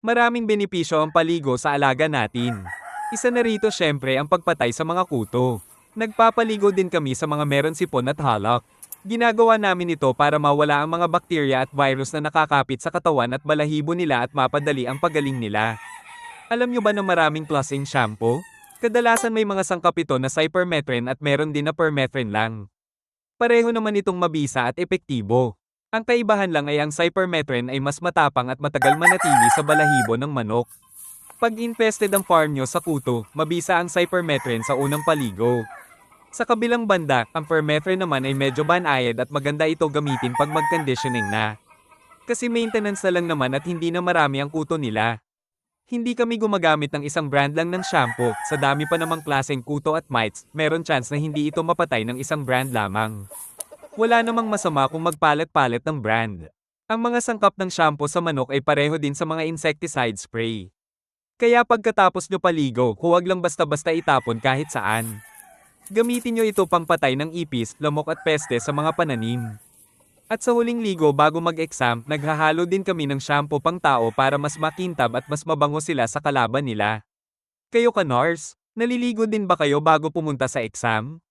Maraming benepisyo ang paligo sa alaga natin. Isa na rito syempre ang pagpatay sa mga kuto. Nagpapaligo din kami sa mga meron sipon at halak. Ginagawa namin ito para mawala ang mga bakterya at virus na nakakapit sa katawan at balahibo nila at mapadali ang pagaling nila. Alam nyo ba na maraming klaseng shampoo? Kadalasan may mga sangkap ito na cypermethrin at meron din na permethrin lang. Pareho naman itong mabisa at epektibo. Ang kaibahan lang ay ang cypermethrin ay mas matapang at matagal manatili sa balahibo ng manok. Pag infested ang farm nyo sa kuto, mabisa ang cypermethrin sa unang paligo. Sa kabilang banda, ang permethrin naman ay medyo banayad at maganda ito gamitin pag mag-conditioning na. Kasi maintenance na lang naman at hindi na marami ang kuto nila. Hindi kami gumagamit ng isang brand lang ng shampoo, sa dami pa namang klaseng kuto at mites, meron chance na hindi ito mapatay ng isang brand lamang. Wala namang masama kung magpalit-palit ng brand. Ang mga sangkap ng shampoo sa manok ay pareho din sa mga insecticide spray. Kaya pagkatapos nyo paligo, huwag lang basta-basta itapon kahit saan. Gamitin nyo ito pampatay ng ipis, lamok at peste sa mga pananim. At sa huling ligo bago mag-exam, naghahalo din kami ng shampoo pang tao para mas makintab at mas mabango sila sa kalaban nila. Kayo Kanars, naliligo din ba kayo bago pumunta sa exam?